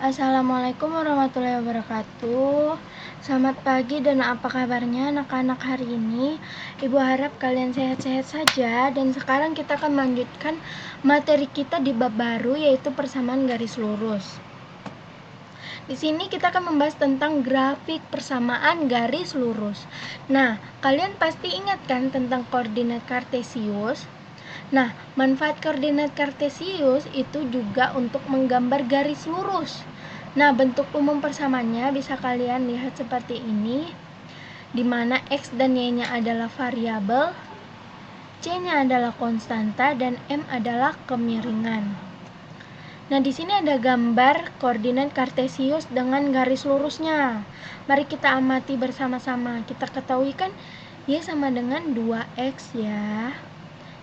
Assalamualaikum warahmatullahi wabarakatuh. Selamat pagi dan apa kabarnya anak-anak hari ini? Ibu harap kalian sehat-sehat saja. Dan sekarang kita akan melanjutkan materi kita di bab baru, yaitu persamaan garis lurus. Di sini kita akan membahas tentang grafik persamaan garis lurus. Nah, kalian pasti ingat kan tentang koordinat kartesius? Nah, manfaat koordinat kartesius itu juga untuk menggambar garis lurus. Nah, bentuk umum persamaannya bisa kalian lihat seperti ini, di mana X dan Y-nya adalah variabel, C-nya adalah konstanta, dan M adalah kemiringan. Nah, di sini ada gambar koordinat kartesius dengan garis lurusnya. Mari kita amati bersama-sama. Kita ketahui kan Y sama dengan 2X ya.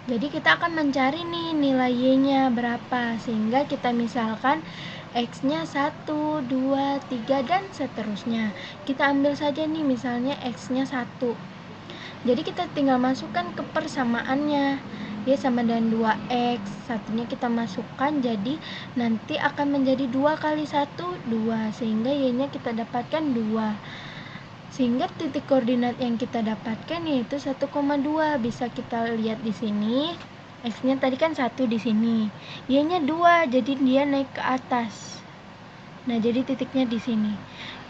Jadi kita akan mencari nih nilai Y-nya berapa, sehingga kita misalkan X-nya 1, 2, 3, dan seterusnya. Kita ambil saja nih misalnya X-nya 1. Jadi kita tinggal masukkan ke persamaannya. Y sama dengan 2X, satunya kita masukkan, jadi nanti akan menjadi 2 kali 1, 2, sehingga Y-nya kita dapatkan 2. Sehingga titik koordinat yang kita dapatkan yaitu 1,2. Bisa kita lihat di sini. X-nya tadi kan 1 di sini. Y-nya 2, jadi dia naik ke atas. Nah, jadi titiknya di sini.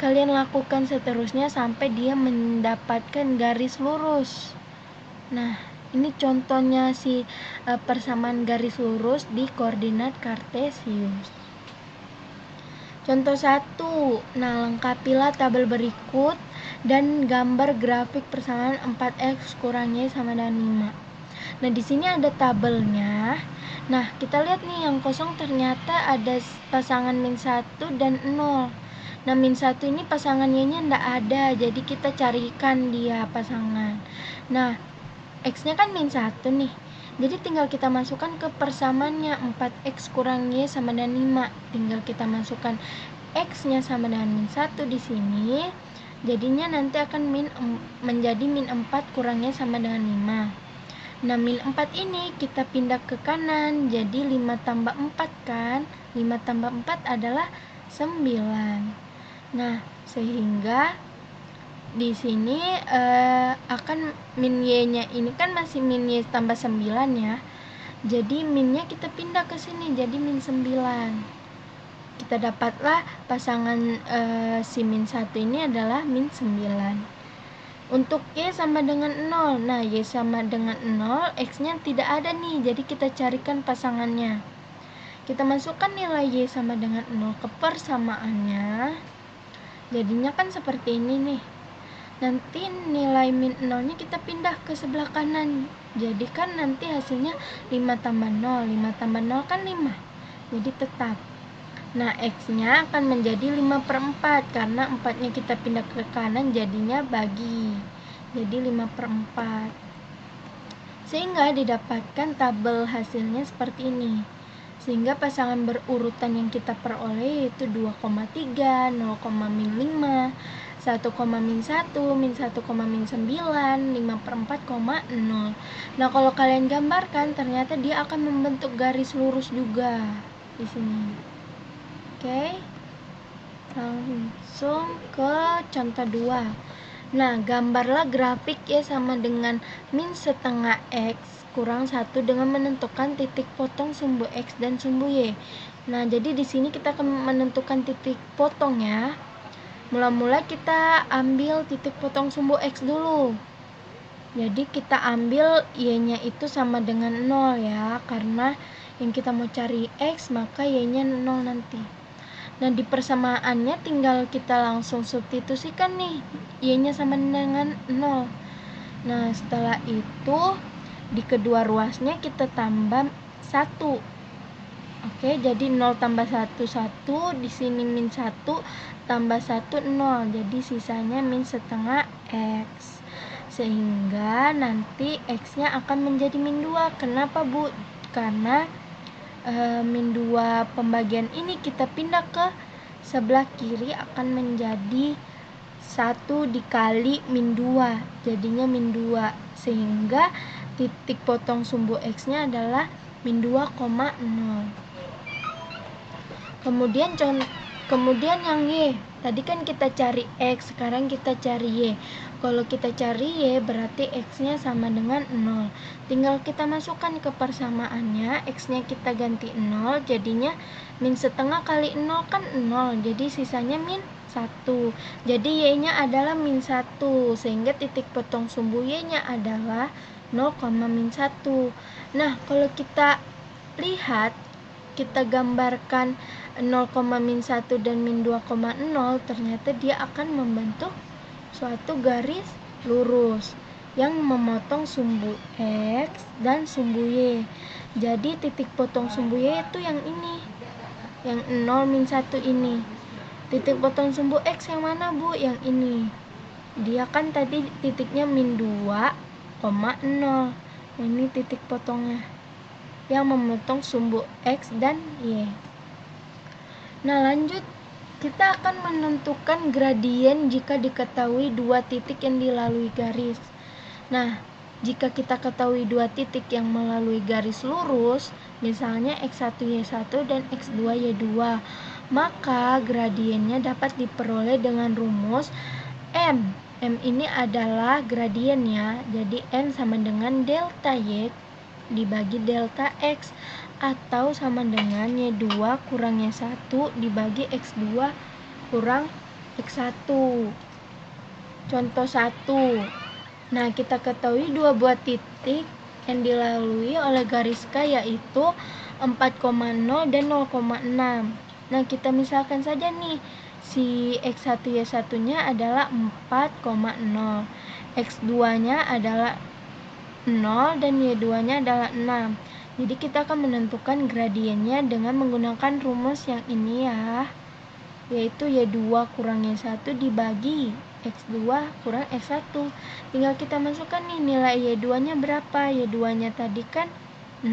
Kalian lakukan seterusnya sampai dia mendapatkan garis lurus. Nah, ini contohnya persamaan garis lurus di koordinat kartesius. Contoh 1. Nah, lengkapilah tabel berikut dan gambar grafik persamaan 4X kurang Y sama dengan 5. Nah, di sini ada tabelnya. Nah, kita lihat nih yang kosong ternyata ada pasangan min 1 dan 0. Nah, min 1 ini pasangan Y-nya enggak ada, jadi kita carikan dia pasangan. Nah, X-nya kan min 1 nih. Jadi tinggal kita masukkan ke persamaannya, 4X kurang Y sama dengan 5. Tinggal kita masukkan X-nya sama dengan min 1 di sini. Jadinya nanti akan menjadi min 4 kurang Y sama dengan 5. Nah, min 4 ini kita pindah ke kanan, jadi 5 tambah 4 kan. 5 tambah 4 adalah 9. Nah, sehingga di sini akan min Y-nya ini kan masih min Y tambah 9 ya. Jadi minnya kita pindah ke sini jadi min 9. Kita dapatlah pasangan si min 1 ini adalah min 9. Untuk Y sama dengan 0. Nah, Y sama dengan 0, X-nya tidak ada nih. Jadi kita carikan pasangannya. Kita masukkan nilai Y sama dengan 0 ke persamaannya. Jadinya kan seperti ini nih. Nanti nilai min 0-nya kita pindah ke sebelah kanan. Jadi kan nanti hasilnya 5 tambah 0. 5 tambah 0 kan 5. Jadi tetap. Nah, X-nya akan menjadi 5/4 karena 4-nya kita pindah ke kanan, jadinya bagi. Jadi 5/4. Sehingga didapatkan tabel hasilnya seperti ini. Sehingga pasangan berurutan yang kita peroleh yaitu 2,3, 0,5, 1,-1, min 1,-9, 5/4,0. Nah, kalau kalian gambarkan ternyata dia akan membentuk garis lurus juga di sini. Oke. Langsung ke contoh 2. Nah, gambarlah grafik Y sama dengan min setengah X kurang 1 dengan menentukan titik potong sumbu X dan sumbu Y. Nah, jadi di sini kita akan menentukan titik potong ya. Mula-mula kita ambil titik potong sumbu X dulu. Jadi kita ambil Y-nya itu sama dengan 0 ya, karena yang kita mau cari X maka Y-nya 0 nanti. Nah, di persamaannya tinggal kita langsung substitusikan nih, Y-nya sama dengan 0. Nah, setelah itu di kedua ruasnya kita tambah 1. Oke, jadi 0 tambah 1, 1. Di sini min 1 tambah 1, 0. Jadi sisanya min setengah X. Sehingga nanti X-nya akan menjadi min 2. Kenapa, Bu? Karena min 2 pembagian ini kita pindah ke sebelah kiri akan menjadi 1 dikali min 2, jadinya min 2, sehingga titik potong sumbu X-nya adalah min 2,0. Kemudian Kemudian yang Y, tadi kan kita cari X, sekarang kita cari Y. Kalau kita cari Y berarti X-nya sama dengan 0. Tinggal kita masukkan ke persamaannya, X-nya kita ganti 0, jadinya min setengah kali 0 kan 0, jadi sisanya min 1. Jadi Y-nya adalah min 1, sehingga titik potong sumbu Y-nya adalah 0, min 1. Nah, kalau kita lihat, kita gambarkan 0, min 1 dan min 2,0, ternyata dia akan membentuk suatu garis lurus yang memotong sumbu X dan sumbu Y. Jadi titik potong sumbu Y itu yang ini, yang 0, min 1 ini. Titik potong sumbu X yang mana, Bu? Yang ini. Dia kan tadi titiknya min 2,0. Ini titik potongnya yang memotong sumbu X dan Y. Nah, lanjut, kita akan menentukan gradien jika diketahui dua titik yang dilalui garis. Nah, jika kita ketahui dua titik yang melalui garis lurus, misalnya X1 Y1 dan X2 Y2, maka gradiennya dapat diperoleh dengan rumus M. M ini adalah gradiennya, jadi M sama dengan delta Y dibagi delta X, atau sama dengan Y2 kurang Y1 dibagi X2 kurang X1. Contoh 1. Nah, kita ketahui dua buah titik yang dilalui oleh garis K yaitu 4,0 dan 0,6. Nah, kita misalkan saja nih, si X1 Y1 nya adalah 4,0, X2 nya adalah 0 dan Y2 nya adalah 6. Jadi kita akan menentukan gradiennya dengan menggunakan rumus yang ini ya, yaitu Y2 kurang Y1 dibagi X2 kurang X1. Tinggal kita masukkan nih nilai Y2 nya berapa. Y2 nya tadi kan 6,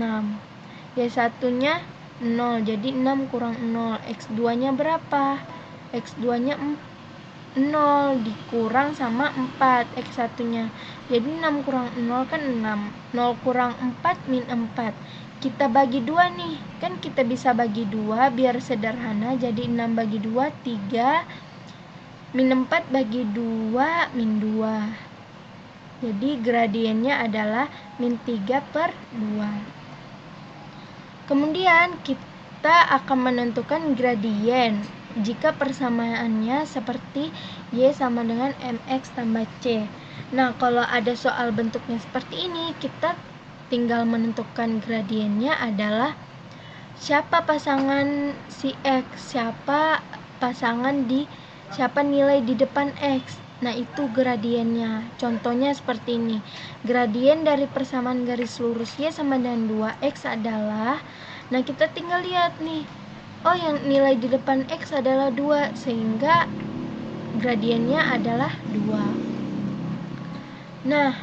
Y1 nya 0, jadi 6 kurang 0. X2 nya berapa? X2 nya 0 dikurang sama 4 X1 nya, jadi 6 kurang 0 kan 6. 0 kurang 4 min 4. Kita bagi 2 nih, kan kita bisa bagi 2 biar sederhana, jadi 6 bagi 2 3, min 4 bagi 2 min 2. Jadi gradiennya adalah min 3/2. Kemudian kita akan menentukan gradien jika persamaannya seperti Y sama dengan MX tambah C. Nah, kalau ada soal bentuknya seperti ini, kita tinggal menentukan gradiennya adalah siapa pasangan si X, siapa nilai di depan X. Nah, itu gradiennya. Contohnya seperti ini. Gradien dari persamaan garis lurus Y sama dengan 2X adalah, nah kita tinggal lihat nih, oh yang nilai di depan X adalah 2, sehingga gradiennya adalah 2. Nah,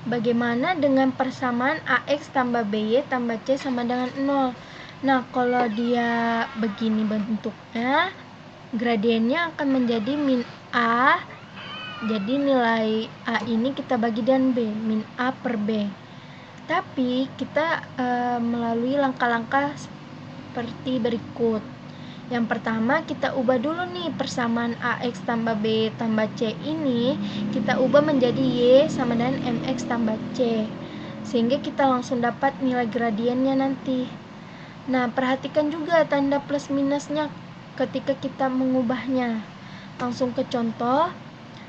bagaimana dengan persamaan AX tambah BY tambah C sama dengan 0? Nah, kalau dia begini bentuknya, gradiennya akan menjadi min A. Jadi nilai A ini kita bagi dengan B, min A per B. Tapi kita melalui langkah-langkah seperti berikut. Yang pertama, kita ubah dulu nih persamaan AX tambah B tambah C ini, kita ubah menjadi Y sama dengan MX tambah C, sehingga kita langsung dapat nilai gradiennya nanti. Nah, perhatikan juga tanda plus minusnya ketika kita mengubahnya. Langsung ke contoh.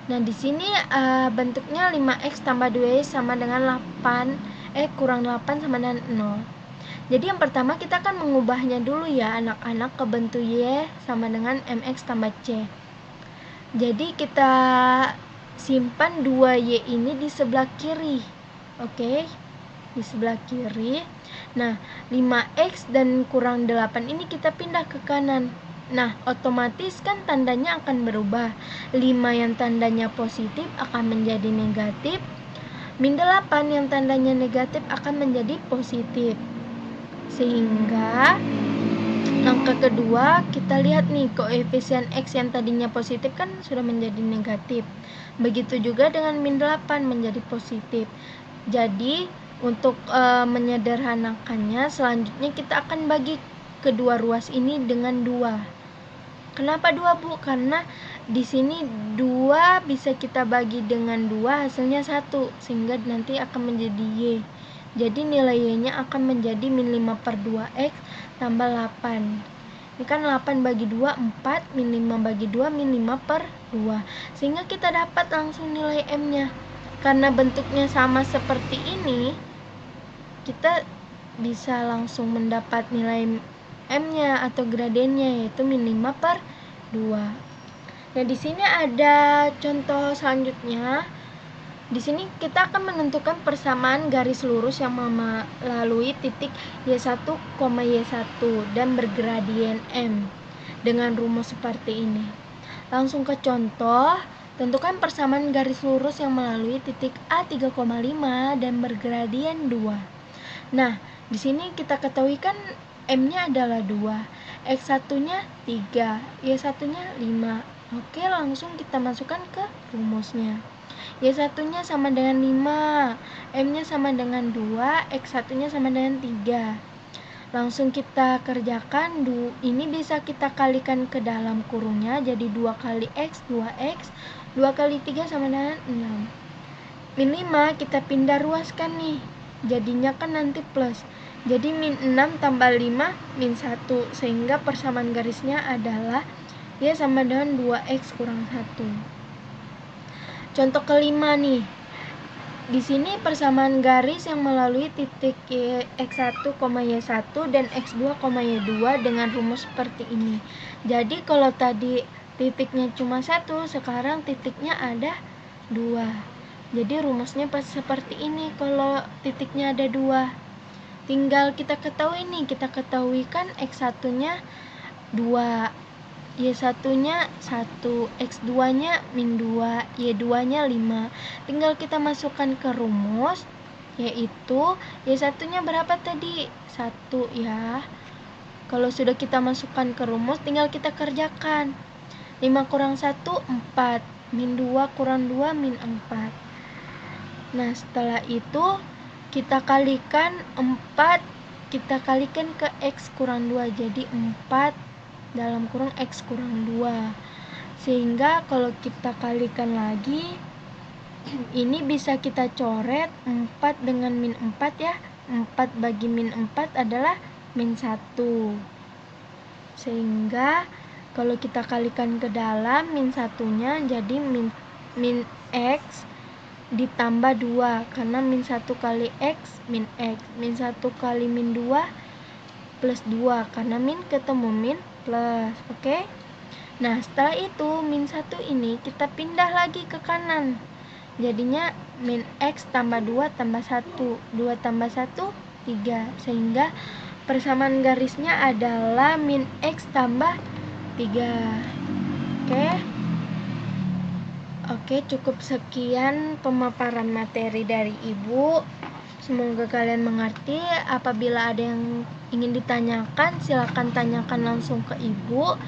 Nah, di sini bentuknya 5X tambah 2Y sama dengan kurang 8 sama dengan 0. Jadi yang pertama kita akan mengubahnya dulu ya anak-anak ke bentuk Y sama dengan MX tambah C. Jadi kita simpan 2Y ini di sebelah kiri. Oke, di sebelah kiri. Nah, 5X dan kurang 8 ini kita pindah ke kanan. Nah, otomatis kan tandanya akan berubah. 5 yang tandanya positif akan menjadi negatif. Min 8 yang tandanya negatif akan menjadi positif. Sehingga angka kedua kita lihat nih, koefisien X yang tadinya positif kan sudah menjadi negatif. Begitu juga dengan min 8 menjadi positif. Jadi untuk menyederhanakannya, selanjutnya kita akan bagi kedua ruas ini dengan 2. Kenapa 2, Bu? Karena di sini 2 bisa kita bagi dengan 2, hasilnya 1, sehingga nanti akan menjadi Y. Jadi nilai Y-nya akan menjadi min 5/2X tambah 8. Ini kan 8 bagi 2, 4, min 5 bagi 2, min 5/2. Sehingga kita dapat langsung nilai M-nya. Karena bentuknya sama seperti ini, kita bisa langsung mendapat nilai M-nya atau gradiennya, yaitu min 5/2. Nah, di sini ada contoh selanjutnya. Di sini kita akan menentukan persamaan garis lurus yang melalui titik Y1, Y1 dan bergradien M dengan rumus seperti ini. Langsung ke contoh. Tentukan persamaan garis lurus yang melalui titik A3,5 dan bergradien 2. Nah, di sini kita ketahui kan M-nya adalah 2, X1-nya 3, Y1-nya 5. Oke, langsung kita masukkan ke rumusnya. Y1-nya sama dengan 5, M-nya sama dengan 2, X1-nya sama dengan 3. Langsung kita kerjakan, ini bisa kita kalikan ke dalam kurungnya, jadi 2 kali X, 2X, 2 kali 3 sama dengan 6. Min 5 kita pindah ruaskan nih, jadinya kan nanti plus. Jadi min 6 tambah 5, min 1, sehingga persamaan garisnya adalah Y sama dengan 2X kurang 1. Contoh kelima nih. Di sini persamaan garis yang melalui titik X1, Y1 dan X2, Y2 dengan rumus seperti ini. Jadi kalau tadi titiknya cuma 1, sekarang titiknya ada 2. Jadi rumusnya seperti ini kalau titiknya ada 2. Tinggal kita ketahui nih, kita ketahui kan X1-nya 2, Y1-nya 1, X2-nya min 2, Y2-nya 5. Tinggal kita masukkan ke rumus, yaitu Y1-nya berapa tadi? 1 ya. Kalau sudah kita masukkan ke rumus, tinggal kita kerjakan. 5 kurang 1, 4. Min 2 kurang 2, min 4. Nah, setelah itu kita kalikan 4, kita kalikan ke X kurang 2, jadi 4 dalam kurung X kurang 2. Sehingga kalau kita kalikan lagi, ini bisa kita coret 4 dengan min 4 ya. 4 bagi min 4 adalah min 1. Sehingga kalau kita kalikan ke dalam, min 1-nya jadi min X ditambah 2, karena min 1 kali X, min X. Min 1 kali min 2 plus 2, karena min ketemu min plus. Oke? Nah, setelah itu min 1 ini kita pindah lagi ke kanan. Jadinya min X tambah 2 tambah 1. 2 tambah 1, 3. Sehingga persamaan garisnya adalah min X tambah 3. Oke? Oke, cukup sekian pemaparan materi dari Ibu. Semoga kalian mengerti. Apabila ada yang ingin ditanyakan, silakan tanyakan langsung ke Ibu.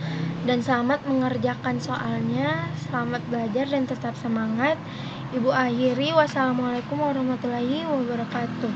Dan selamat mengerjakan soalnya. Selamat belajar dan tetap semangat. Ibu akhiri, wassalamualaikum warahmatullahi wabarakatuh.